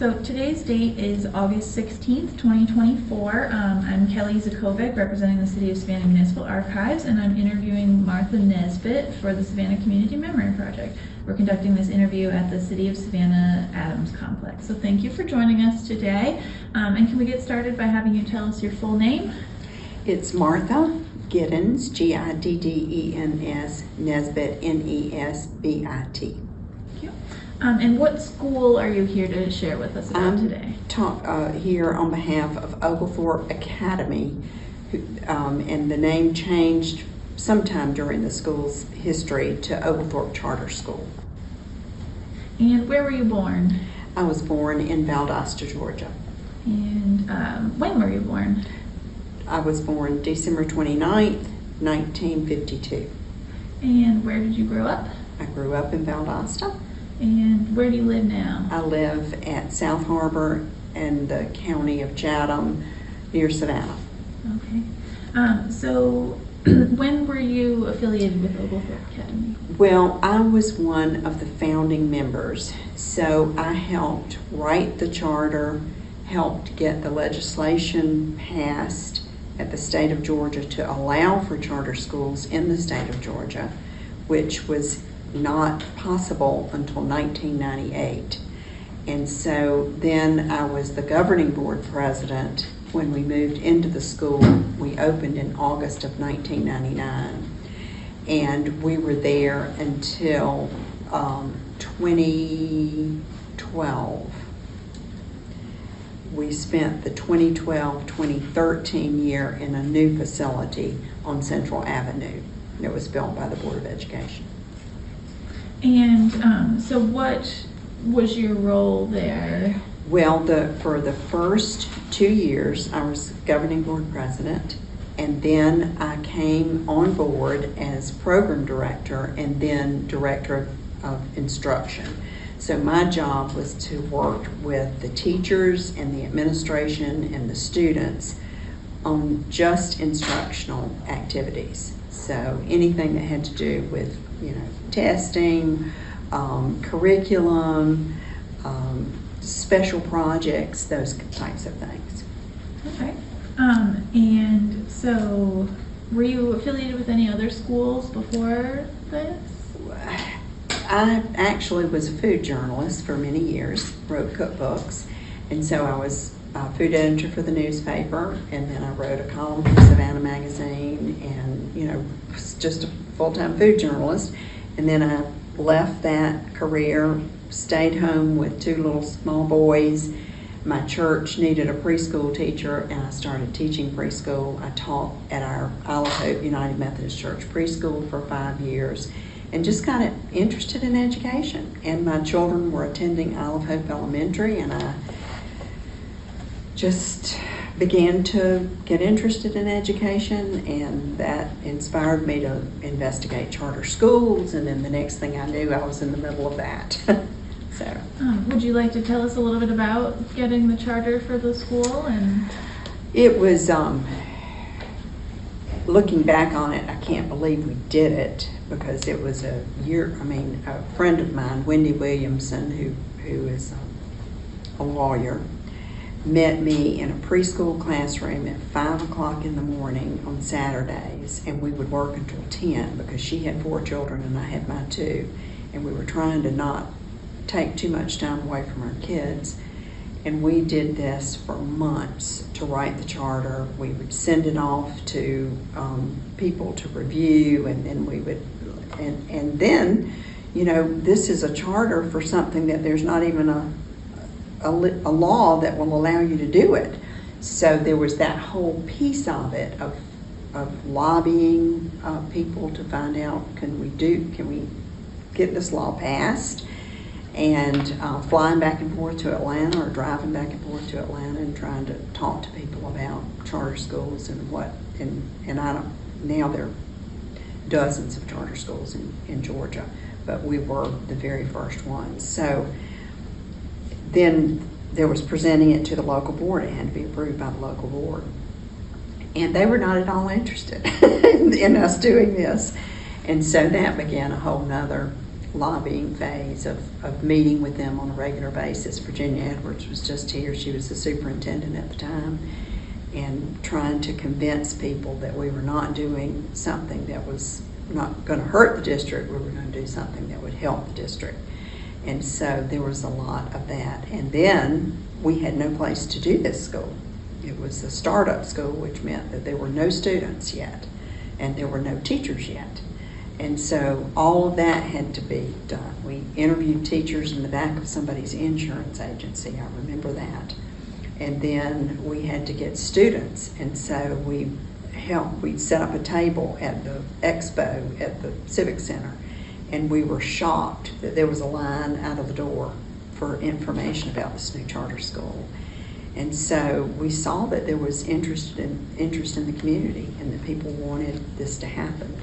So today's date is August 16th, 2024. I'm Kelly Zakovic, representing the City of Savannah Municipal Archives, and I'm interviewing Martha Nesbit for the Savannah Community Memory Project. We're conducting this interview at the City of Savannah Adams Complex. So thank you for joining us today. And can we get started by having you tell us your full name? It's Martha Giddens, Giddens, Nesbit, Nesbit. And what school are you here to share with us about today? I'm here on behalf of Oglethorpe Academy, and the name changed sometime during the school's history to Oglethorpe Charter School. And where were you born? I was born in Valdosta, Georgia. And when were you born? I was born December 29th, 1952. And where did you grow up? I grew up in Valdosta. And where do you live now? I live at South Harbor in the county of Chatham, near Savannah. Okay. So when were you affiliated with Oglethorpe Academy? Well, I was one of the founding members. So I helped write the charter, helped get the legislation passed at the state of Georgia to allow for charter schools in the state of Georgia, which was not possible until 1998. And so then I was the governing board president when we moved into the school. We opened in August of 1999, and we were there until 2012. We spent the 2012-2013 year in a new facility on Central Avenue. It was built by the Board of Education. And so what was your role there? Well, for the first 2 years, I was governing board president, and then I came on board as program director and then director of instruction. So my job was to work with the teachers and the administration and the students on just instructional activities. So anything that had to do with, testing, curriculum, special projects, those types of things. Okay. And so were you affiliated with any other schools before this? I actually was a food journalist for many years, wrote cookbooks, and so I was a food editor for the newspaper, and then I wrote a column for Savannah Magazine, and was just a full-time food journalist. And then I left that career, stayed home with 2 little small boys. My church needed a preschool teacher, and I started teaching preschool. I taught at our Isle of Hope United Methodist Church preschool for 5 years, and just got interested in education. And my children were attending Isle of Hope Elementary, and I just began to get interested in education, and that inspired me to investigate charter schools, and then the next thing I knew, I was in the middle of that. So, would you like to tell us a little bit about getting the charter for the school? And it was, looking back on it, I can't believe we did it, because it was a friend of mine, Wendy Williamson, who is a lawyer, met me in a preschool classroom at 5 o'clock in the morning on Saturdays, and we would work until 10 because she had 4 children and I had my 2, and we were trying to not take too much time away from our kids. And we did this for months to write the charter. We would send it off to people to review, and then we would, and then, this is a charter for something that there's not even a law that will allow you to do it. So there was that whole piece of it, of lobbying people to find out, can we get this law passed? And flying back and forth to Atlanta, or driving back and forth to Atlanta, and trying to talk to people about charter schools and now there are dozens of charter schools in Georgia, but we were the very first ones. So then there was presenting it to the local board. It had to be approved by the local board. And they were not at all interested in us doing this. And so that began a whole nother lobbying phase of meeting with them on a regular basis. Virginia Edwards was just here. She was the superintendent at the time, and trying to convince people that we were not doing something that was not going to hurt the district. We were going to do something that would help the district. And so there was a lot of that. And then we had no place to do this school. It was a startup school, which meant that there were no students yet, and there were no teachers yet. And so all of that had to be done. We interviewed teachers in the back of somebody's insurance agency. I remember that. And then we had to get students. And so we set up a table at the expo at the Civic Center. And we were shocked that there was a line out of the door for information about this new charter school. And so we saw that there was interest in the community, and that people wanted this to happen.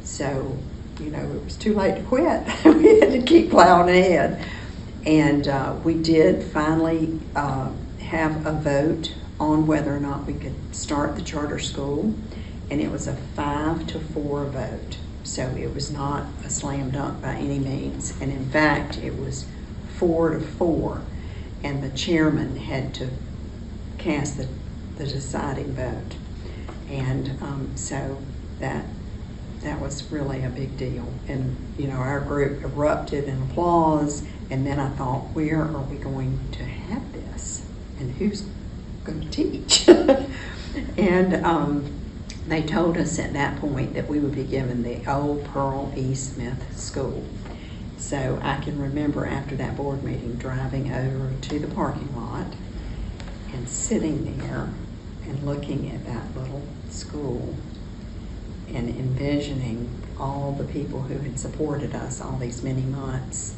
So, it was too late to quit. We had to keep plowing ahead. And we did finally have a vote on whether or not we could start the charter school. And it was a 5-4 vote. So it was not a slam dunk by any means. And in fact, it was 4-4. And the chairman had to cast the deciding vote. And so that was really a big deal. And our group erupted in applause. And then I thought, where are we going to have this? And who's going to teach? And they told us at that point that we would be given the old Pearl E. Smith School. So I can remember after that board meeting driving over to the parking lot and sitting there and looking at that little school and envisioning all the people who had supported us all these many months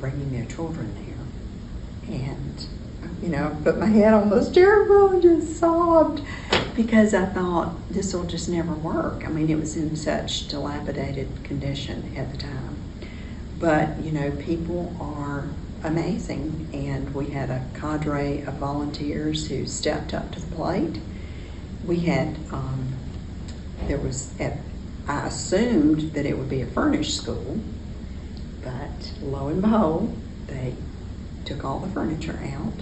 bringing their children there. And I put my head on the steering wheel and just sobbed, because I thought this will just never work. I mean, it was in such dilapidated condition at the time. But, people are amazing, and we had a cadre of volunteers who stepped up to the plate. We had, I assumed that it would be a furnished school, but lo and behold, they took all the furniture out,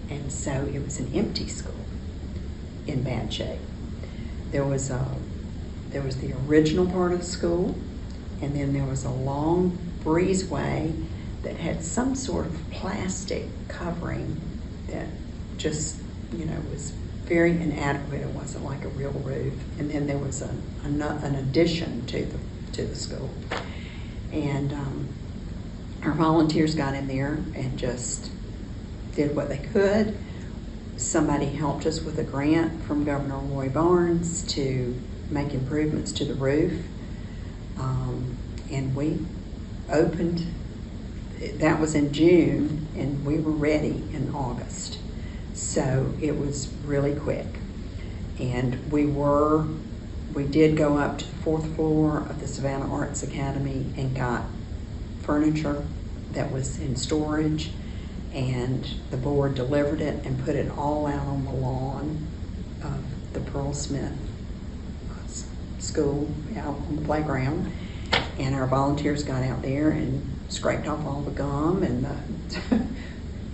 and so it was an empty school in bad shape. There was the original part of the school, and then there was a long breezeway that had some sort of plastic covering that just, was very inadequate. It wasn't like a real roof. And then there was an addition to the school. And our volunteers got in there and just did what they could. Somebody helped us with a grant from Governor Roy Barnes to make improvements to the roof. And we opened, that was in June, and we were ready in August. So it was really quick. And we did go up to the 4th floor of the Savannah Arts Academy and got furniture that was in storage, and the board delivered it and put it all out on the lawn of the Pearl Smith School out on the playground. And our volunteers got out there and scraped off all the gum and the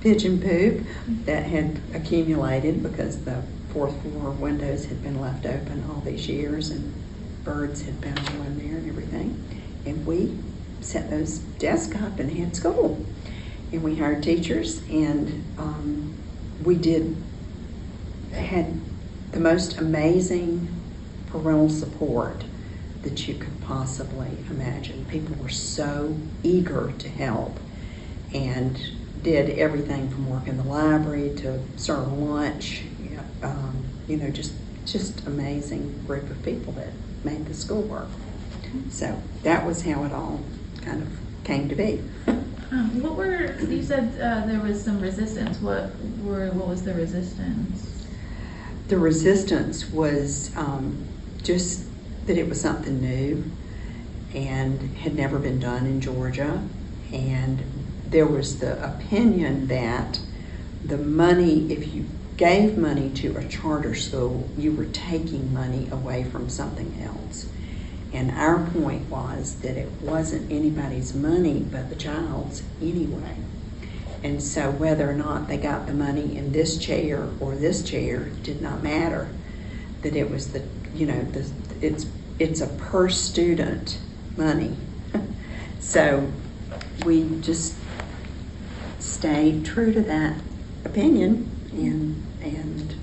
pigeon poop that had accumulated because the 4th floor windows had been left open all these years and birds had been all in there and everything. And we set those desks up and had school. And we hired teachers, and we had the most amazing parental support that you could possibly imagine. People were so eager to help and did everything from work in the library to serve lunch. Just amazing group of people that made the school work. So that was how it all kind of came to be. You said there was some resistance. What was the resistance? The resistance was just that it was something new and had never been done in Georgia. And there was the opinion that the money, if you gave money to a charter school, you were taking money away from something else. And our point was that it wasn't anybody's money but the child's anyway. And so whether or not they got the money in this chair or this chair did not matter. That it was it's a per student money. So we just stayed true to that opinion, and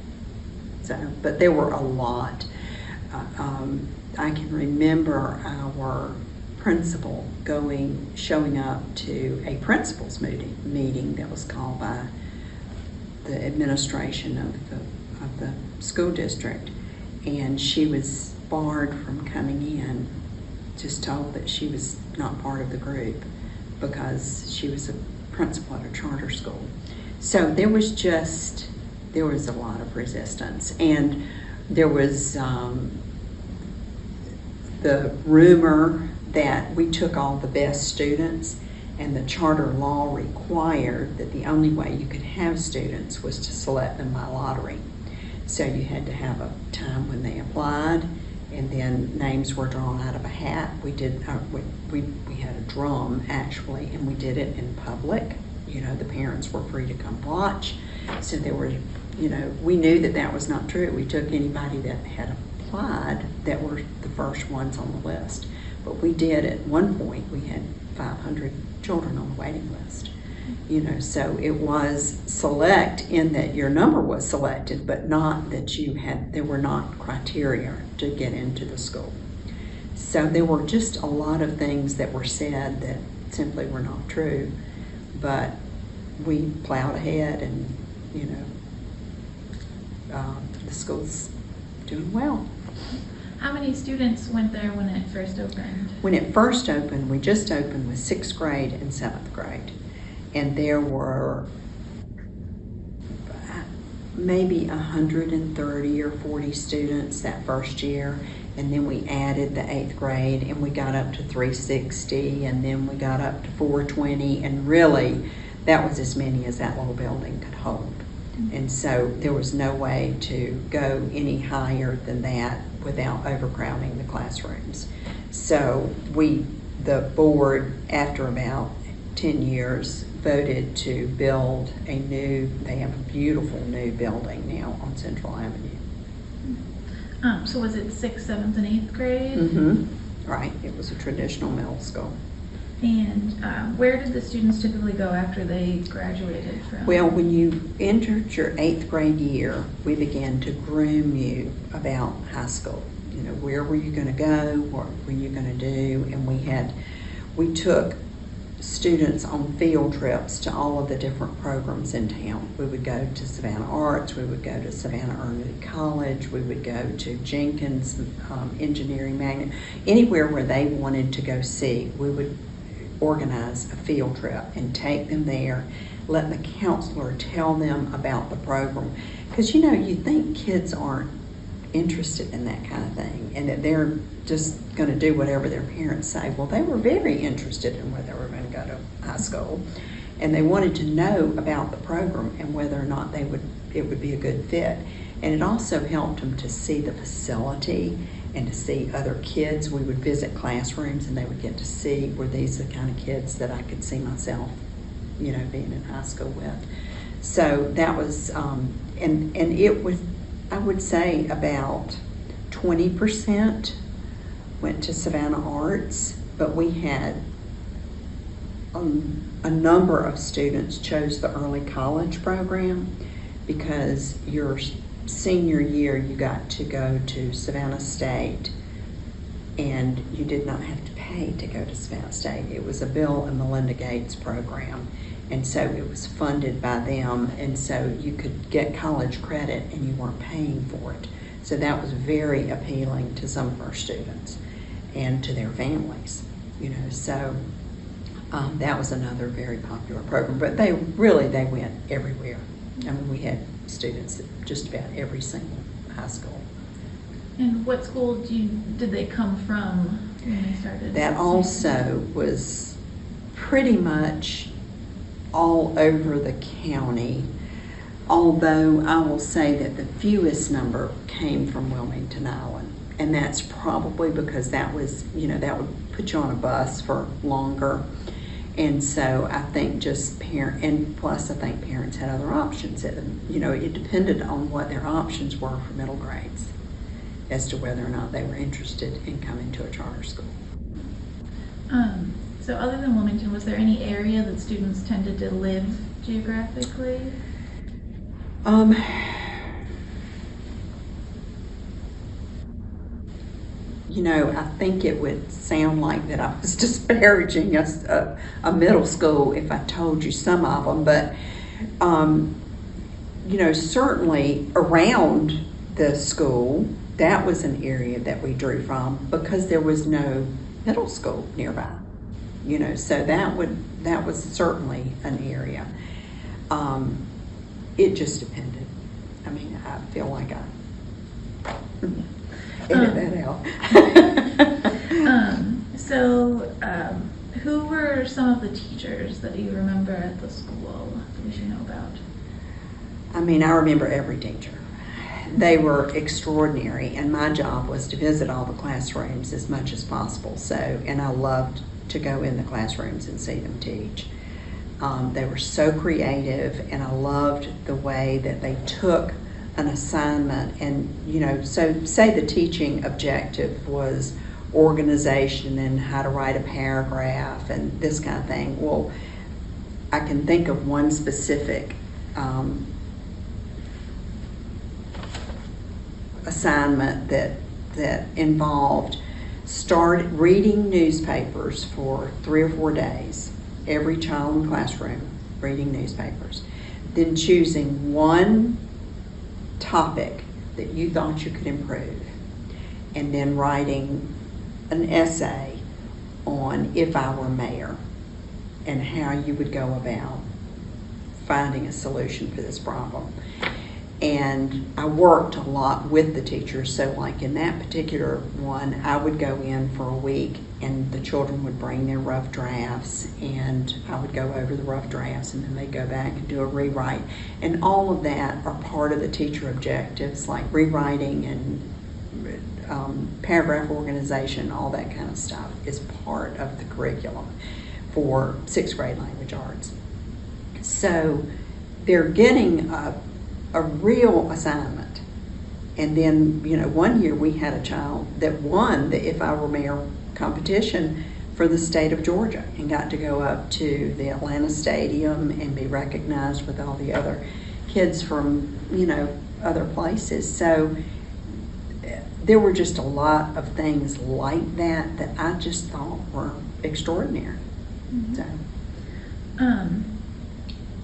so, but there were a lot. I can remember our principal showing up to a principal's meeting that was called by the administration of the school district, and she was barred from coming in, just told that she was not part of the group because she was a principal at a charter school. So there was a lot of resistance, and there was the rumor that we took all the best students, and the charter law required that the only way you could have students was to select them by lottery. So you had to have a time when they applied, and then names were drawn out of a hat. We had a drum actually, and we did it in public. The parents were free to come watch. So there were, we knew that was not true. We took anybody that had applied that were the first ones on the list. But we did, at one point, we had 500 children on the waiting list. So it was select in that your number was selected, but not that there were not criteria to get into the school. So there were just a lot of things that were said that simply were not true, but we plowed ahead, and the school's doing well. How many students went there when it first opened? When it first opened, we just opened with 6th grade and 7th grade. And there were maybe 130 or 40 students that first year. And then we added the 8th grade, and we got up to 360, and then we got up to 420. And really, that was as many as that little building could hold. And so there was no way to go any higher than that without overcrowding the classrooms. So the board, after about 10 years, voted to build they have a beautiful new building now on Central Avenue. So was it 6th, 7th, and 8th grade? Mm-hmm. Right, it was a traditional middle school. And where did the students typically go after they graduated from? Well, when you entered your 8th grade year, we began to groom you about high school. Where were you going to go? What were you going to do? And we took students on field trips to all of the different programs in town. We would go to Savannah Arts, we would go to Savannah Early College, we would go to Jenkins Engineering Magnet. Anywhere where they wanted to go see, we would organize a field trip and take them there, let the counselor tell them about the program. Because you think kids aren't interested in that kind of thing, and that they're just going to do whatever their parents say. Well, they were very interested in whether they were going to go to high school, and they wanted to know about the program and whether or not it would be a good fit. And it also helped them to see the facility and to see other kids. We would visit classrooms, and they would get to see, were these the kind of kids that I could see myself, being in high school with. So that was, and it was, I would say about 20% went to Savannah Arts, but we had a number of students chose the early college program because your senior year you got to go to Savannah State, and you did not have to pay to go to Savannah State. It was a Bill and Melinda Gates program, and so it was funded by them, and so you could get college credit and you weren't paying for it. So that was very appealing to some of our students and to their families, so that was another very popular program. But they went everywhere. I mean, we had students at just about every single high school. And what school did they come from when they started? That also was pretty much all over the county, although I will say that the fewest number came from Wilmington Island. And that's probably because that was, that would put you on a bus for longer. And so I think just and plus I think parents had other options. It depended on what their options were for middle grades as to whether or not they were interested in coming to a charter school. So other than Wilmington, was there any area that students tended to live geographically? I think it would sound like that I was disparaging a middle school if I told you some of them, but certainly around the school, that was an area that we drew from because there was no middle school nearby. So that was certainly an area. It just depended. I mean, I feel like I edit that out. Who were some of the teachers that you remember at the school that we should know about? I mean, I remember every teacher. They were extraordinary, and my job was to visit all the classrooms as much as possible. And I loved to go in the classrooms and see them teach. They were so creative, and I loved the way that they took an assignment and, so say the teaching objective was organization and how to write a paragraph and this kind of thing. Well, I can think of one specific assignment that involved reading newspapers for 3 or 4 days, every child in the classroom reading newspapers, then choosing one topic that you thought you could improve, and then writing an essay on if I were mayor and how you would go about finding a solution for this problem. And I worked a lot with the teachers, so like in that particular one, I would go in for a week and the children would bring their rough drafts and I would go over the rough drafts and then they'd go back and do a rewrite. And all of that are part of the teacher objectives, like rewriting and paragraph organization, all that kind of stuff is part of the curriculum for 6th grade language arts. So they're getting a real assignment. And then, one year we had a child that won the If I Were Mayor competition for the state of Georgia and got to go up to the Atlanta Stadium and be recognized with all the other kids from, other places. So there were just a lot of things like that I just thought were extraordinary. Mm-hmm. So.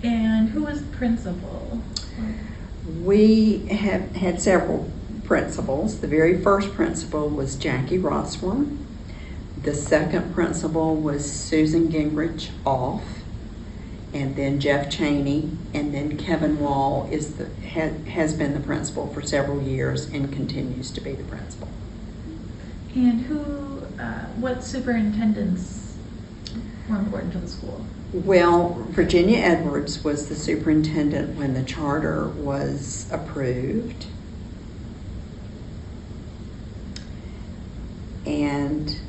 And who was principal? We have had several principals. The very first principal was Jackie Rossworm. The second principal was Susan Gingrich Off, and then Jeff Cheney, and then Kevin Wall has been the principal for several years and continues to be the principal. And what superintendents were important to the school? Well, Virginia Edwards was the superintendent when the charter was approved. And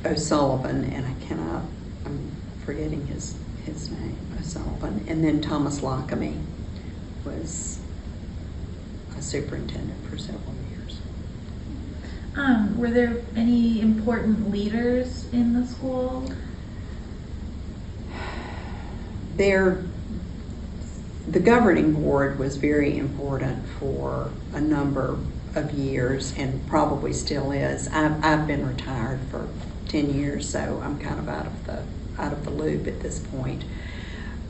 O'Sullivan, and I'm forgetting his name, O'Sullivan. And then Thomas Lockamy was a superintendent for several years. Were there any important leaders in the school? The governing board was very important for a number of years and probably still is. I've been retired for 10 years, so I'm kind of out of the loop at this point.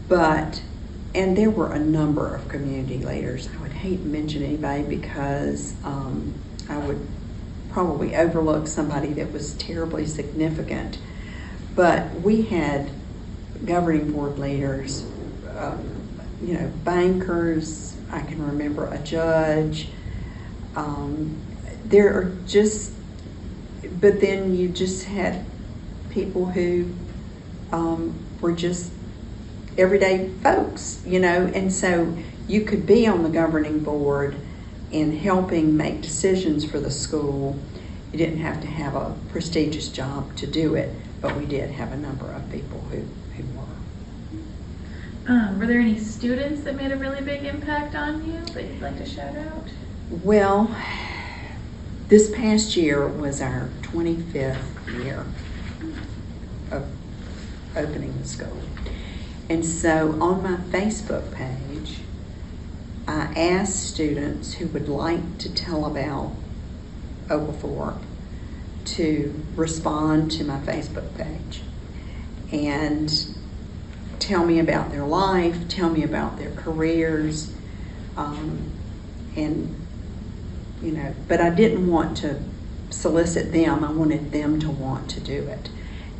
And there were a number of community leaders. I would hate to mention anybody because I would probably overlook somebody that was terribly significant. But we had governing board leaders, bankers. I can remember a judge. There are just, but then you just had people who were just everyday folks, and so you could be on the governing board in helping make decisions for the school. You didn't have to have a prestigious job to do it, but we did have a number of people who were. Were there any students that made a really big impact on you that you'd like to shout out? Well, this past year was our 25th year of opening the school. And so on my Facebook page, I asked students who would like to tell about Oglethorpe to respond to my Facebook page and tell me about their life, tell me about their careers, and you know, but I didn't want to solicit them. I wanted them to want to do it.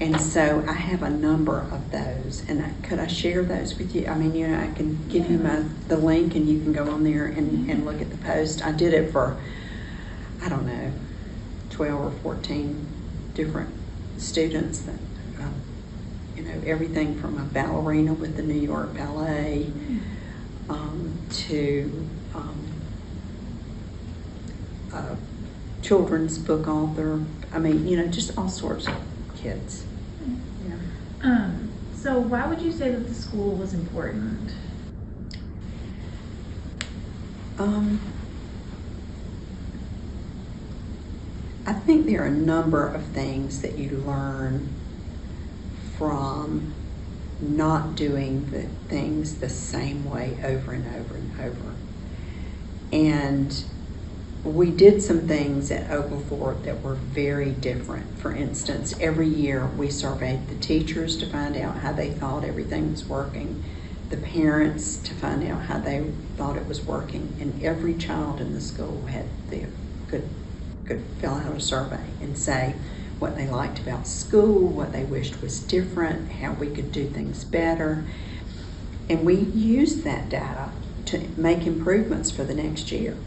And so I have a number of those, and could I share those with you? I mean, you know, I can give you the link, and you can go on there and look at the post. I did it for, I don't know, 12 or 14 different students that, you know, everything from a ballerina with the New York Ballet to a children's book author. I mean, you know, just all sorts of kids. Yeah. So why would you say that the school was important? I think there are a number of things that you learn from not doing the things the same way over and over and over. And we did some things at Oglethorpe that were very different. For instance, every year we surveyed the teachers to find out how they thought everything was working, the parents to find out how they thought it was working, and every child in the school could fill out a survey and say what they liked about school, what they wished was different, how we could do things better. And we used that data to make improvements for the next year.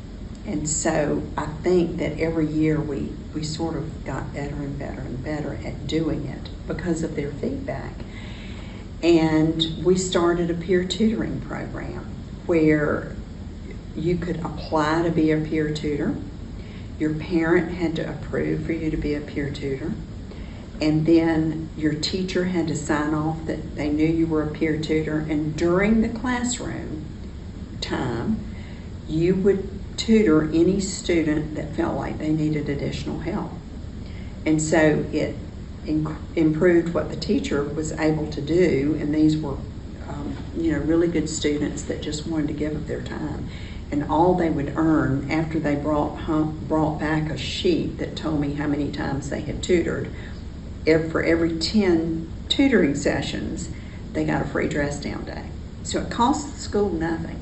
And so I think that every year we sort of got better and better and better at doing it because of their feedback. And we started a peer tutoring program where you could apply to be a peer tutor. Your parent had to approve for you to be a peer tutor. And then your teacher had to sign off that they knew you were a peer tutor. And during the classroom time, you would tutor any student that felt like they needed additional help. And so it improved what the teacher was able to do, and these were you know, really good students that just wanted to give up their time. And all they would earn after they brought back a sheet that told me how many times they had tutored, for every 10 tutoring sessions, they got a free dress down day. So it cost the school nothing.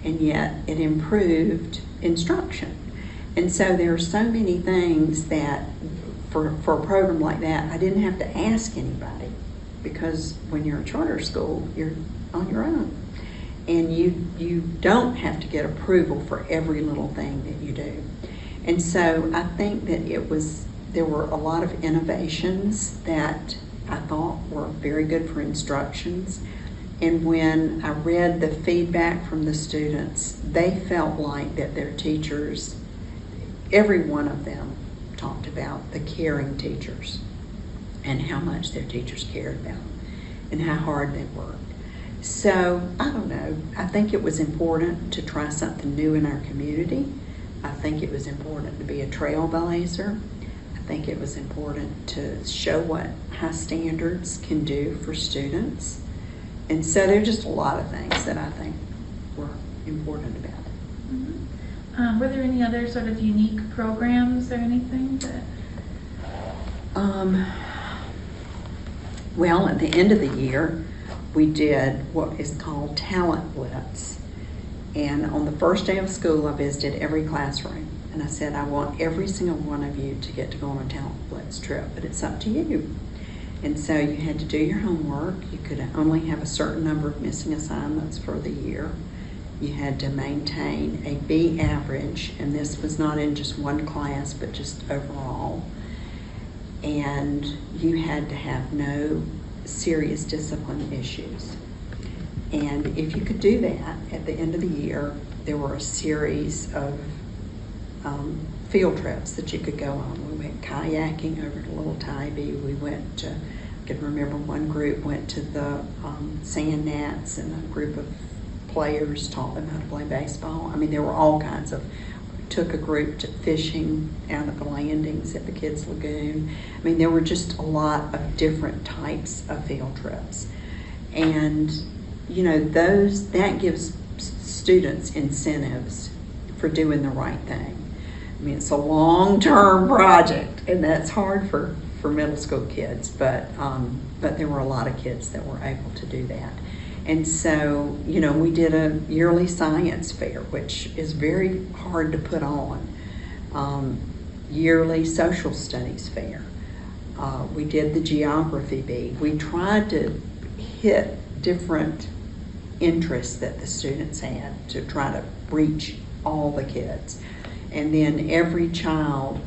And yet it improved instruction. And so there are so many things that for a program like that, I didn't have to ask anybody, because when you're a charter school, you're on your own. And you don't have to get approval for every little thing that you do. And so I think that there were a lot of innovations that I thought were very good for instructions. And when I read the feedback from the students, they felt like that their teachers, every one of them talked about the caring teachers and how much their teachers cared about them and how hard they worked. So, I don't know, I think it was important to try something new in our community. I think it was important to be a trailblazer. I think it was important to show what high standards can do for students. And so there are just a lot of things that I think were important about it. Mm-hmm. Were there any other sort of unique programs or anything that? Well, at the end of the year, we did what is called Talent Blitz. And on the first day of school, I visited every classroom. And I said, I want every single one of you to get to go on a Talent Blitz trip, but it's up to you. And so you had to do your homework. You could only have a certain number of missing assignments for the year. You had to maintain a B average, and this was not in just one class, but just overall. And you had to have no serious discipline issues. And if you could do that at the end of the year, there were a series of field trips that you could go on. We went kayaking over to Little Tybee. We went to, I can remember one group went to the sand nets, and a group of players taught them how to play baseball. I mean, there were all kinds of, took a group to fishing out at the landings at the Kids Lagoon. I mean, there were just a lot of different types of field trips. And, you know, that gives students incentives for doing the right thing. I mean, it's a long-term project, and that's hard for middle school kids, but there were a lot of kids that were able to do that. And so, you know, we did a yearly science fair, which is very hard to put on. Yearly social studies fair. We did the geography bee. We tried to hit different interests that the students had to try to reach all the kids. And then every child,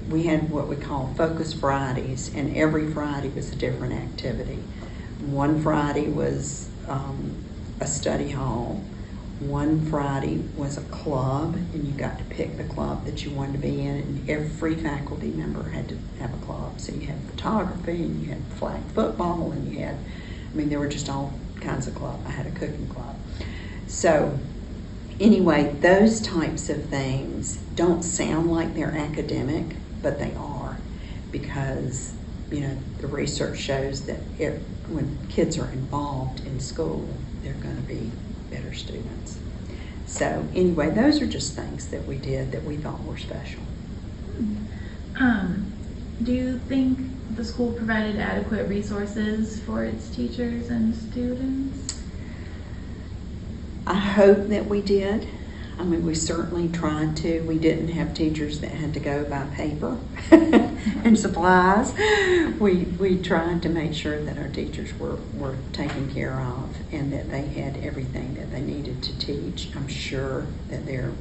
we had what we call Focus Fridays, and every Friday was a different activity. One Friday was a study hall. One Friday was a club, and you got to pick the club that you wanted to be in, and every faculty member had to have a club. So you had photography, and you had flag football, and you had, I mean, there were just all kinds of clubs. I had a cooking club. So anyway, those types of things don't sound like they're academic, but they are, because, you know, the research shows that when kids are involved in school, they're going to be better students. So anyway, those are just things that we did that we thought were special. Do you think the school provided adequate resources for its teachers and students? I hope that we did. I mean, we certainly tried to. We didn't have teachers that had to go buy paper and supplies. We tried to make sure that our teachers were taken care of, and that they had everything that they needed to teach. I'm sure that there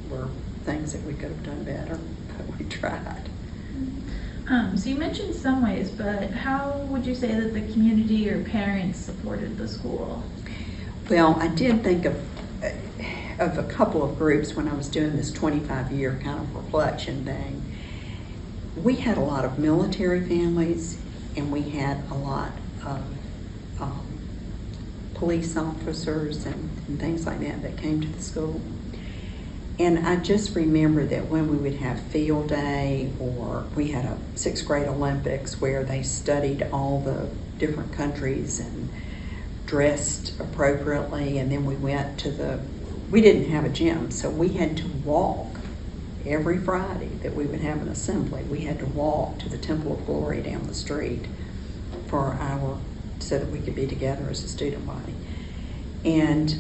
were things that we could have done better, but we tried. So you mentioned some ways, but how would you say that the community or parents supported the school? Well, I did think of a couple of groups when I was doing this 25-year kind of reflection thing. We had a lot of military families, and we had a lot of police officers and things like that came to the school. And I just remember that when we would have field day, or we had a 6th grade Olympics where they studied all the different countries and dressed appropriately, and then we went to we didn't have a gym, so we had to walk every Friday that we would have an assembly. We had to walk to the Temple of Glory down the street so that we could be together as a student body. And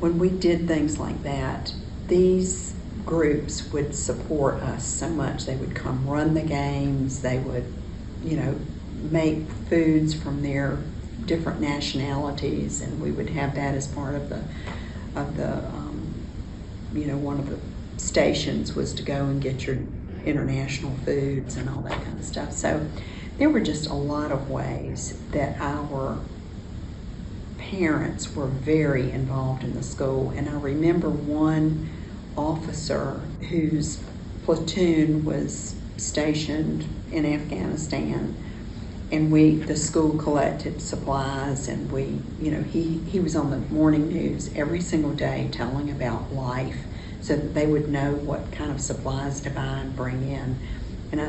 when we did things like that, these groups would support us so much. They would come run the games. They would, you know, make foods from their different nationalities, and we would have that as part of the you know, one of the stations was to go and get your international foods and all that kind of stuff. So there were just a lot of ways that our parents were very involved in the school. And I remember one officer whose platoon was stationed in Afghanistan, and the school collected supplies, and he was on the morning news every single day telling about life, so that they would know what kind of supplies to buy and bring in. And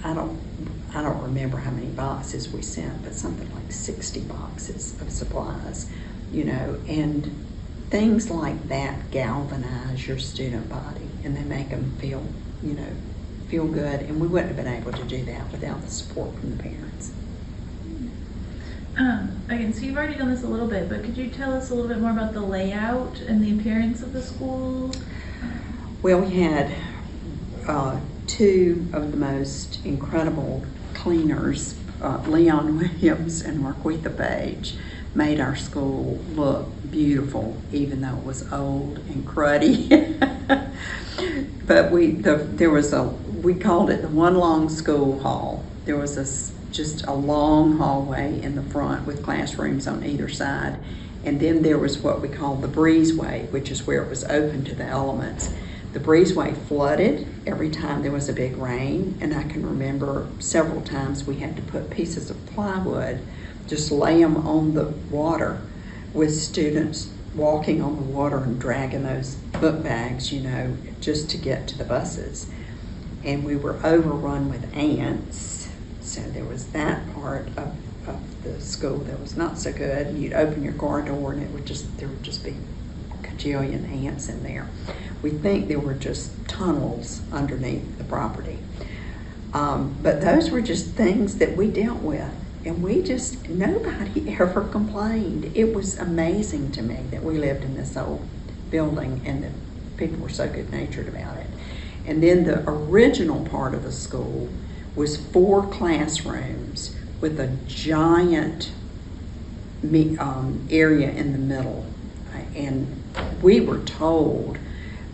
I don't remember how many boxes we sent, but something like 60 boxes of supplies, you know, and things like that galvanize your student body, and they make them feel good. And we wouldn't have been able to do that without the support from the parents. Again, so you've already done this a little bit, but could you tell us a little bit more about the layout and the appearance of the school? Well, we had two of the most incredible cleaners, Leon Williams and Marquitha Page, made our school look beautiful, even though it was old and cruddy. But we called it the one long school hall. There was just a long hallway in the front with classrooms on either side, And then there was what we called the breezeway, which is where it was open to the elements. The breezeway flooded every time there was a big rain, and I can remember several times we had to put pieces of plywood, just lay them on the water with students walking on the water and dragging those book bags, just to get to the buses. And we were overrun with ants, so there was that part of the school that was not so good. You'd open your car door and there would just be a cajillion ants in there. We think there were just tunnels underneath the property. But those were just things that we dealt with. And nobody ever complained. It was amazing to me that we lived in this old building and that people were so good-natured about it. And then the original part of the school was 4 classrooms with a giant area in the middle. And we were told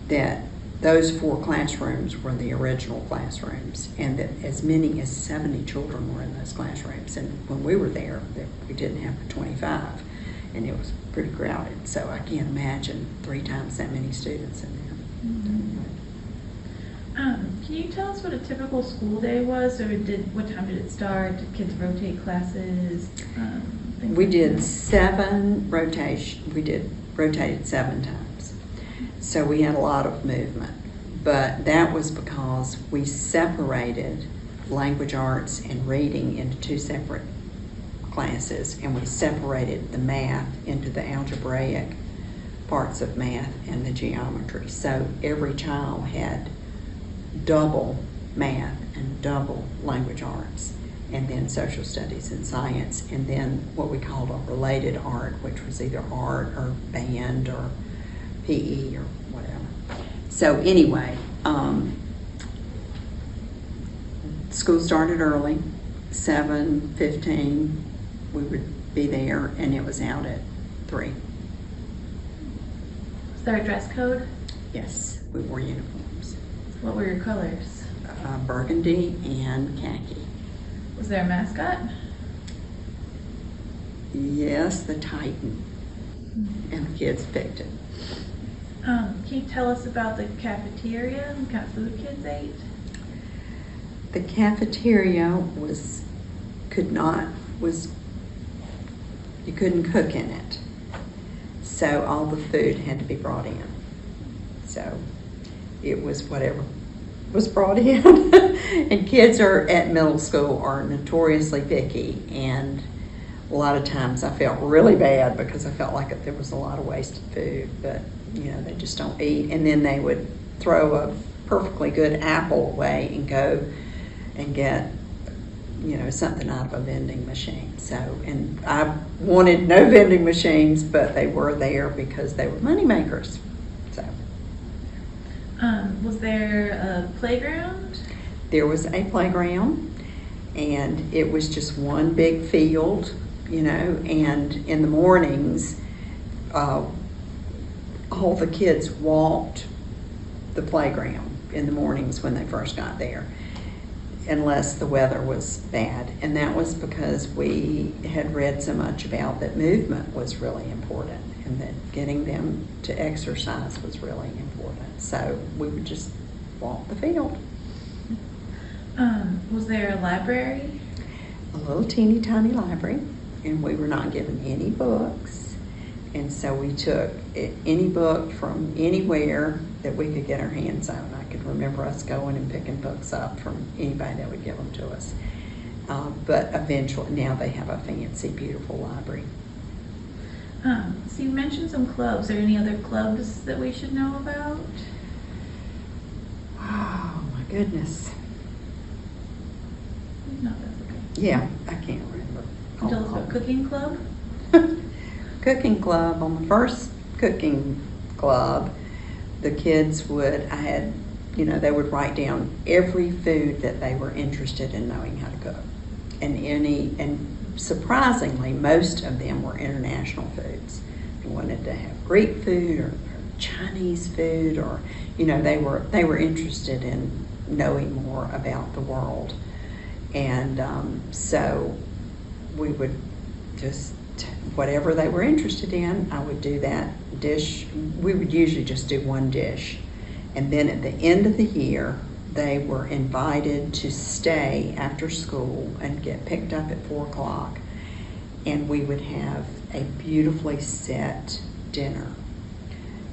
that those 4 classrooms were the original classrooms, and that as many as 70 children were in those classrooms. And when we were there, we didn't have the 25, and it was pretty crowded. So I can't imagine 3 times that many students in there. Can you tell us what a typical school day was, or what time did it start? Did kids rotate classes? We did 7 rotations. We rotated 7 times. So we had a lot of movement, but that was because we separated language arts and reading into 2 separate classes, and we separated the math into the algebraic parts of math and the geometry. So every child had double math and double language arts, and then social studies and science, and then what we called a related art, which was either art or band or PE or whatever. So anyway, school started early, 7:15. We would be there, and it was out at 3. Was there a dress code? Yes, we wore uniforms. What were your colors? Burgundy and khaki. Was there a mascot? Yes, the Titan, and the kids picked it. Can you tell us about the cafeteria and what kind of food kids ate? The cafeteria you couldn't cook in it. So all the food had to be brought in. So it was whatever was brought in. And kids at middle school are notoriously picky, and a lot of times I felt really bad because I felt like there was a lot of wasted food, but they just don't eat. And then they would throw a perfectly good apple away and go and get something out of a vending machine. So, and I wanted no vending machines, but they were there because they were money makers. So was there a playground? There was a playground, and it was just one big field, and in the mornings, all the kids walked the playground in the mornings when they first got there, unless the weather was bad. And that was because we had read so much about that movement was really important, and that getting them to exercise was really important. So we would just walk the field. Was there a library? A little teeny tiny library, and we were not given any books. And so we took any book from anywhere that we could get our hands on. I could remember us going and picking books up from anybody that would give them to us. But eventually, now they have a fancy, beautiful library. So you mentioned some clubs. Are there any other clubs that we should know about? Oh my goodness. No, that's okay. Yeah, I can't remember. Can you tell us about cooking club? Cooking club. On the first cooking club, the kids they would write down every food that they were interested in knowing how to cook. And surprisingly, most of them were international foods. They wanted to have Greek food or Chinese food, or they were interested in knowing more about the world. And so we would just whatever they were interested in, I would do that dish. We would usually just do one dish. And then at the end of the year, they were invited to stay after school and get picked up at 4 o'clock. And we would have a beautifully set dinner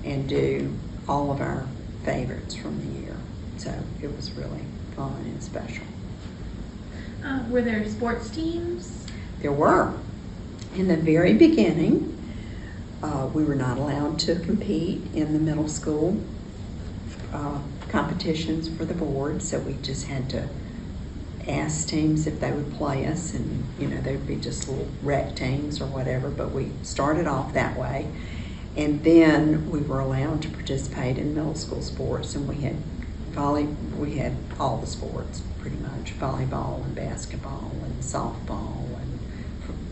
and do all of our favorites from the year. So it was really fun and special. Were there sports teams? There were. In the very beginning, we were not allowed to compete in the middle school competitions for the board, so we just had to ask teams if they would play us, and they would be just little rec teams or whatever, but we started off that way. And then we were allowed to participate in middle school sports, and we had all the sports pretty much, volleyball and basketball and softball and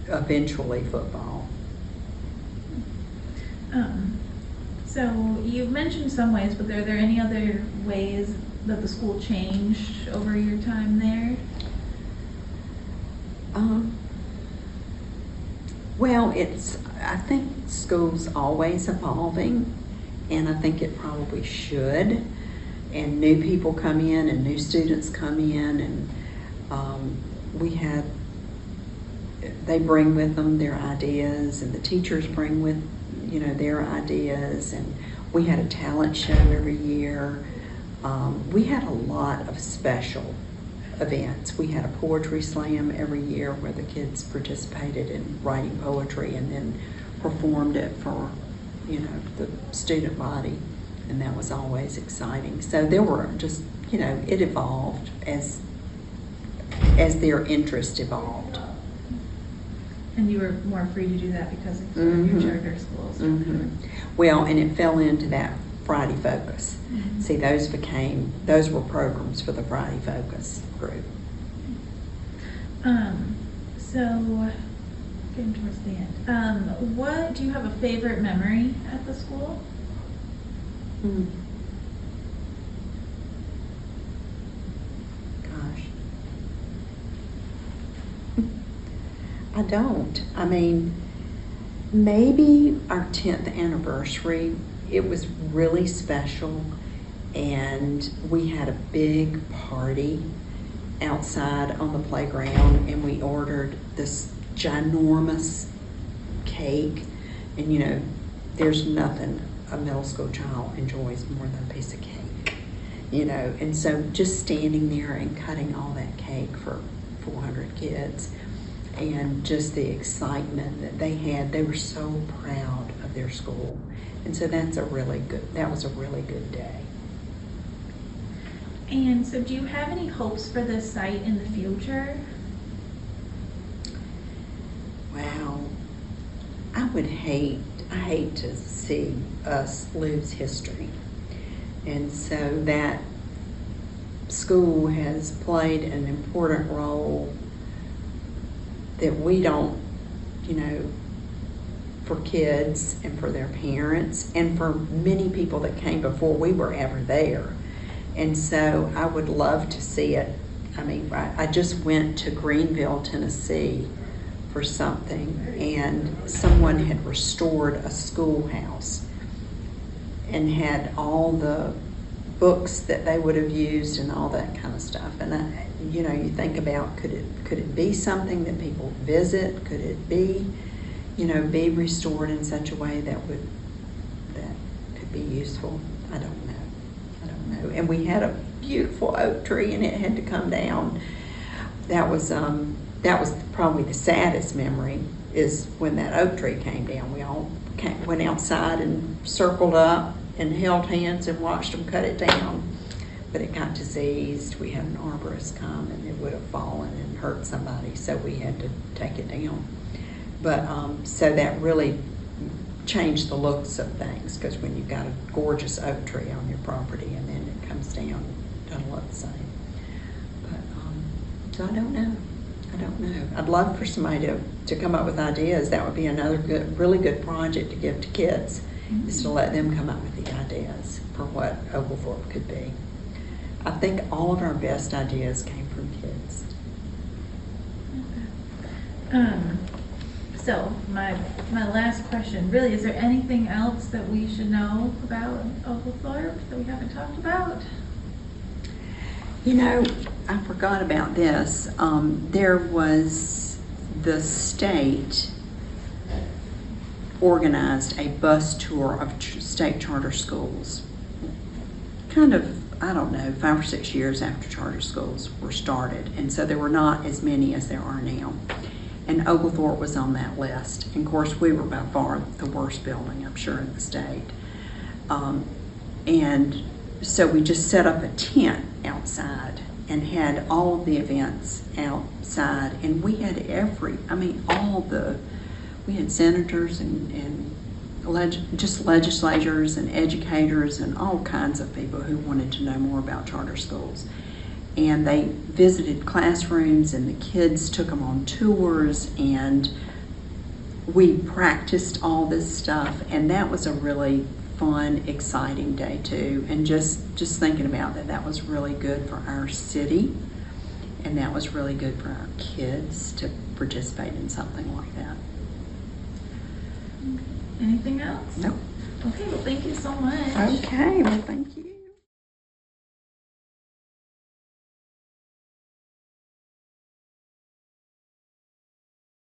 eventually football. So you've mentioned some ways, but are there any other ways that the school changed over your time there? Well, I think school's always evolving, and I think it probably should. And new people come in and new students come in, and they bring with them their ideas, and the teachers bring with their ideas, and we had a talent show every year. We had a lot of special events. We had a poetry slam every year where the kids participated in writing poetry and then performed it for the student body, and that was always exciting. So there were just it evolved as their interest evolved. And you were more free to do that because of your charter schools. Mm-hmm. Well, and it fell into that Friday Focus. Mm-hmm. See, those were programs for the Friday Focus group. So getting towards the end, what do you have a favorite memory at the school? Gosh. I don't. I mean, maybe our 10th anniversary, it was really special, and we had a big party outside on the playground, and we ordered this ginormous cake, and there's nothing a middle school child enjoys more than a piece of cake, and so just standing there and cutting all that cake for 400 kids, and just the excitement that they had. They were so proud of their school, and so that was a really good day. And so do you have any hopes for this site in the future? Wow, I hate to see us lose history, and so that school has played an important role that we don't, for kids and for their parents and for many people that came before we were ever there. And so I would love to see it. I mean, I just went to Greenville, Tennessee for something, and someone had restored a schoolhouse and had all the books that they would have used and all that kind of stuff. And you think about, could it be something that people visit? Could it be restored in such a way that could be useful? I don't know. And we had a beautiful oak tree, and it had to come down. That was probably the saddest memory, is when that oak tree came down. We all went outside and circled up and held hands and watched them cut it down. But it got diseased. We had an arborist come, and it would have fallen and hurt somebody, so we had to take it down. But so that really changed the looks of things, because when you've got a gorgeous oak tree on your property and then it comes down, it doesn't look the same. But so I don't know. I'd love for somebody to come up with ideas. That would be another really good project to give to kids, is to let them come up with the ideas for what Oglethorpe could be. I think all of our best ideas came from kids. So So my last question, really, is there anything else that we should know about Oglethorpe that we haven't talked about? You know, I forgot about this. There was, the state organized a bus tour of state charter schools. Kind of, I don't know, 5 or 6 years after charter schools were started. And so there were not as many as there are now. And Oglethorpe was on that list. And of course, we were by far the worst building, I'm sure, in the state. And so we just set up a tent outside and had all of the events outside. And we had we had senators and just legislators and educators and all kinds of people who wanted to know more about charter schools. And they visited classrooms, and the kids took them on tours, and we practiced all this stuff. And that was a really fun, exciting day too. And just thinking about that, that was really good for our city, and that was really good for our kids to participate in something like that. Anything else? Nope. Okay, well, thank you so much. Okay, well, thank you.